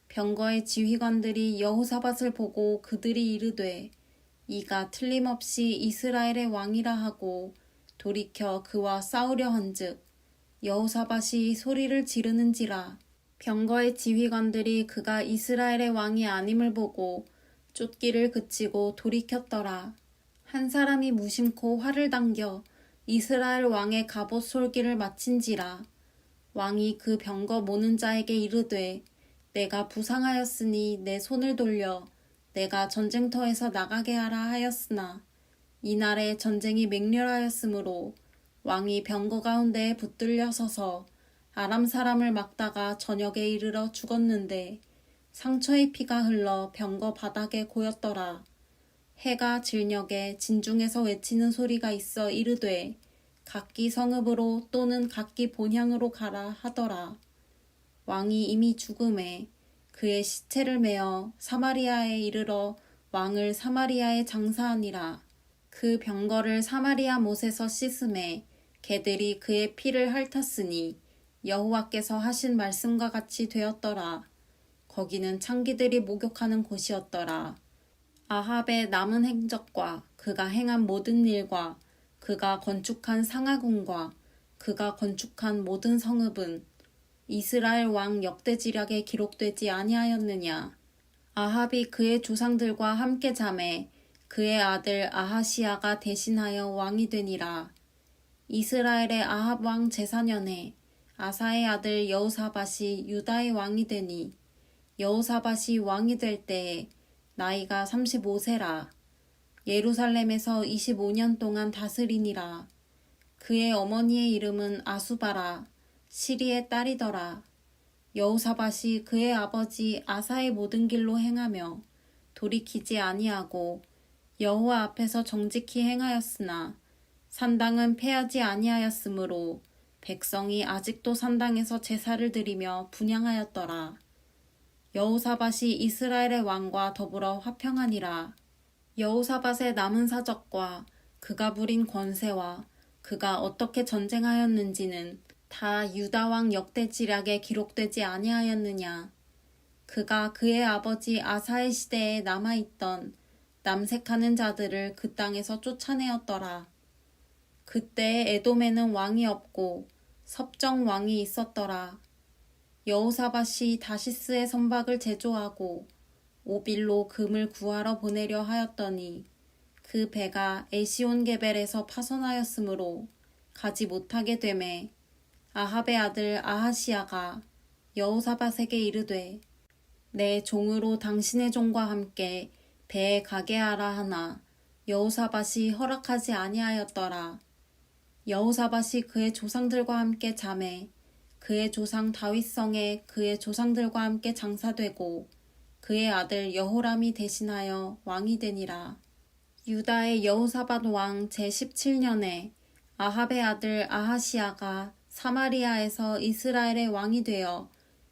병거의 지휘관들이 여호사밧을 보고 그들이 이르되 이가 틀림없이 이스라엘의 왕이라 하고 돌이켜 그와 싸우려 한즉 여호사밧이 소리를 지르는지라. 병거의 지휘관들이 그가 이스라엘의 왕이 아님을 보고 쫓기를 그치고 돌이켰더라. 한 사람이 무심코 활을 당겨 이스라엘 왕의 갑옷 솔기를 마친지라. 왕이 그 병거 모는 자에게 이르되 내가 부상하였으니 내 손을 돌려 내가 전쟁터에서 나가게 하라 하였으나 이날에 전쟁이 맹렬하였으므로 왕이 병거 가운데에 붙들려 서서 아람 사람을 막다가 저녁에 이르러 죽었는데 상처의 피가 흘러 병거 바닥에 고였더라. 해가 질녘에 진중에서 외치는 소리가 있어 이르되 각기 성읍으로 또는 각기 본향으로 가라 하더라. 왕이 이미 죽음에 그의 시체를 메어 사마리아에 이르러 왕을 사마리아에 장사하니라. 그 병거를 사마리아 못에서 씻음에 개들이 그의 피를 핥았으니 여호와께서 하신 말씀과 같이 되었더라. 거기는 창기들이 목욕하는 곳이었더라. 아합의 남은 행적과 그가 행한 모든 일과 그가 건축한 상하궁과 그가 건축한 모든 성읍은 이스라엘 왕 역대지략에 기록되지 아니하였느냐. 아합이 그의 조상들과 함께 잠에 그의 아들 아하시야가 대신하여 왕이 되니라. 이스라엘의 아합 왕 제4년에 아사의 아들 여호사밧이 유다의 왕이 되니 여호사밧이 왕이 될 때에 나이가 35세라. 예루살렘에서 25년 동안 다스리니라. 그의 어머니의 이름은 아수바라 시리의 딸이더라. 여호사밧이 그의 아버지 아사의 모든 길로 행하며 돌이키지 아니하고 여호와 앞에서 정직히 행하였으나 산당은 패하지 아니하였으므로 백성이 아직도 산당에서 제사를 드리며 분향하였더라. 여호사밧이 이스라엘의 왕과 더불어 화평하니라. 여호사밧의 남은 사적과 그가 부린 권세와 그가 어떻게 전쟁하였는지는 다 유다 왕 역대지략에 기록되지 아니하였느냐. 그가 그의 아버지 아사의 시대에 남아있던 남색하는 자들을 그 땅에서 쫓아내었더라. 그때 에돔에는 왕이 없고 섭정 왕이 있었더라. 여호사밧이 다시스의 선박을 제조하고 오빌로 금을 구하러 보내려 하였더니 그 배가 에시온게벨에서 파손하였으므로 가지 못하게 되매 아합의 아들 아하시야가 여호사밧에게 이르되 내 종으로 당신의 종과 함께 배에 가게 하라 하나 여호사밧이 허락하지 아니하였더라. 여호사밧이 그의 조상들과 함께 잠에 그의 조상 다윗성에 그의 조상들과 함께 장사되고 그의 아들 여호람이 대신하여 왕이 되니라. 유다의 여호사밧 왕 제17년에 아합의 아들 아하시야가 사마리아에서 이스라엘의 왕이 되어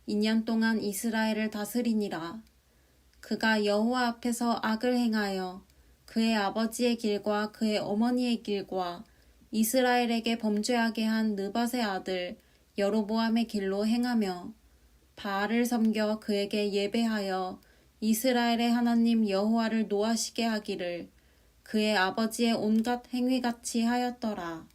2년 동안 이스라엘을 다스리니라. 그가 여호와 앞에서 악을 행하여 그의 아버지의 길과 그의 어머니의 길과 이스라엘에게 범죄하게 한 느밧의 아들 여로보암의 길로 행하며 바알을 섬겨 그에게 예배하여 이스라엘의 하나님 여호와를 노하시게 하기를 그의 아버지의 온갖 행위같이 하였더라.